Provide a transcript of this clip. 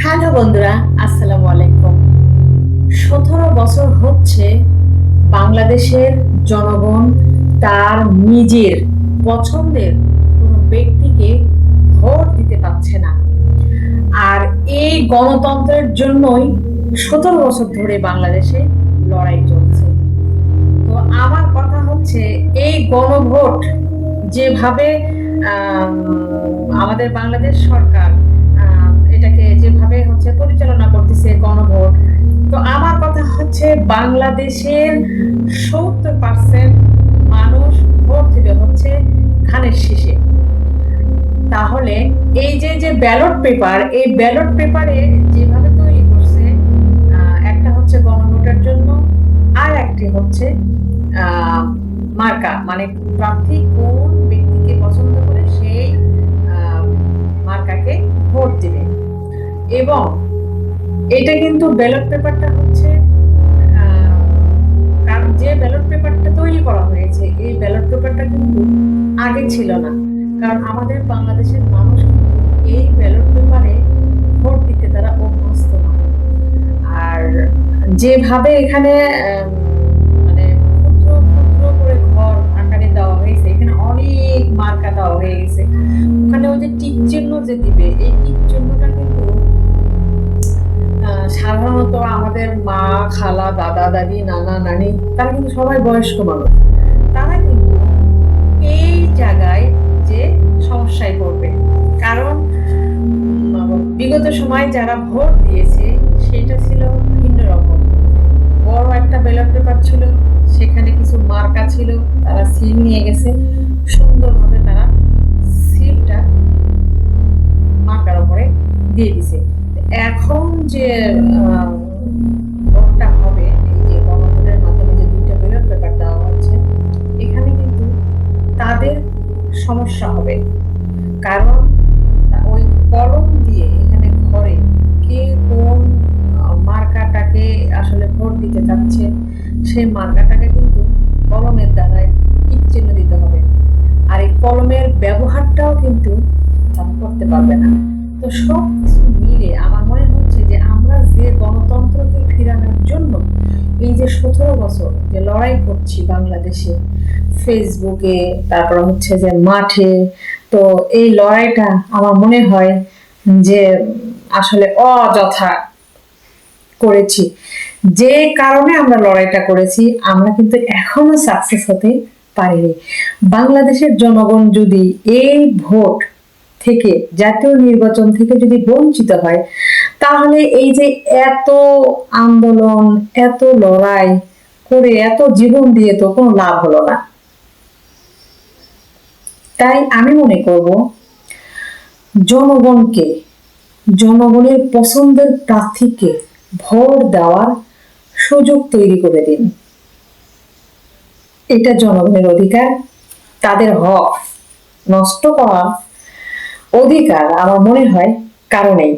Hello বন্ধুরা, আসসালামু আলাইকুম। 17 বছর হচ্ছে বাংলাদেশের জনগণ তার নিজের পছন্দের কোনো ব্যক্তিকে ভোট দিতে পারছে না। আর এই গণতন্ত্রের জন্যই 17 বছর ধরে বাংলাদেশে লড়াই চলছে। তো আমার কথা হচ্ছে, এই গণভোট যেভাবে আম, আমাদের বাংলাদেশ সরকার এটাকে যেভাবে হচ্ছে পরিচালনা করতেছে গণভোট, তো আমার কথা হচ্ছে বাংলাদেশের 70% মানুষ ভোট দিবে হচ্ছে ধানের শীষে। তাহলে এই যে যে ব্যালট পেপার, এই ব্যালট পেপারে যেভাবে তৈরি করছে, একটা হচ্ছে গণভোটের জন্য, আর একটি হচ্ছে মার্কা, মানে প্রার্থী কোন ব্যক্তিকে পছন্দ করে সেই মার্কাকে ভোট দিবে। এবং এটা কিন্তু ব্যালট পেপারটা হচ্ছে, কারণ যে ব্যালট পেপারটা তৈরি করা হয়েছে, এই ব্যালট পেপারটা কিন্তু আগে ছিল না। কারণ আমাদের বাংলাদেশের মানুষ কিন্তু এই ব্যালট পেপারে ভোট দিতে তারা অভ্যস্ত না। আর যেভাবে এখানে মানে ক্ষুদ্র ক্ষুদ্র করে ঘর আকারে দেওয়া হয়েছে, এখানে অনেক মার্কা দেওয়া হয়ে গেছে। ওখানে ওই যে টিক চিহ্ন যে দিবে, এই টিক চিহ্নটা কিন্তু সাধারণত আমাদের মা, খালা, দাদা, দাদি, নানা, নানি, তারা কিন্তু সবাই বয়স্ক মানুষ। তারা কিন্তু এই জায়গায় যে সমস্যায় পড়বে, কারণ বিগত সময় যারা ভোট দিয়েছে সেটা ছিল ভিন্ন রকম। বড় একটা ব্যালট পেপার ছিল, সেখানে কিছু মার্কা ছিল, তারা সিল নিয়ে গেছে, সুন্দরভাবে তারা সিলটা মার্কার উপরে দিয়ে দিছে। এখন যে ভোটটা হবে, এই যে গণভোটের মাধ্যমে যে দুইটা ব্যালট পেপার দেওয়া হচ্ছে, এখানে কিন্তু তাদের সমস্যা হবে। কারণ ওই কলম দিয়ে এখানে ঘরে কে কোন মার্কাটাকে আসলে ভোট দিতে চাচ্ছে, সেই মার্কাটাকে কিন্তু কলমের দ্বারাই টিক চিহ্ন দিতে হবে। আর এই কলমের ব্যবহারটাও কিন্তু তারা করতে পারবে না। তো সব কিছু মিলে আমার মনে হচ্ছে যে আমরা যে গণতন্ত্রকে ফেরানোর জন্য এই যে 17 বছর যে লড়াই করছি বাংলাদেশে, ফেসবুকে, তারপর হচ্ছে যে মাঠে, তো এই লড়াইটা আমার মনে হয় যে আসলে অযথা করেছি। যে কারণে আমরা লড়াইটা করেছি, আমরা কিন্তু এখনো সাকসেস হতে পারিনি। বাংলাদেশের জনগণ যদি এই ভোট থেকে, জাতীয় নির্বাচন থেকে যদি বঞ্চিত হয়, তাহলে এই যে এত আন্দোলন, এত লড়াই করে, এত জীবন দিয়ে তো কোনো লাভ হলো না। তাই আমি মনে করব, জনগণকে, জনগণের পছন্দের প্রার্থীকে ভোট দেওয়ার সুযোগ তৈরি করে দিন। এটা জনগণের অধিকার, তাদের হক নষ্ট করার অধিকার আমার মনে হয় কারো নেই।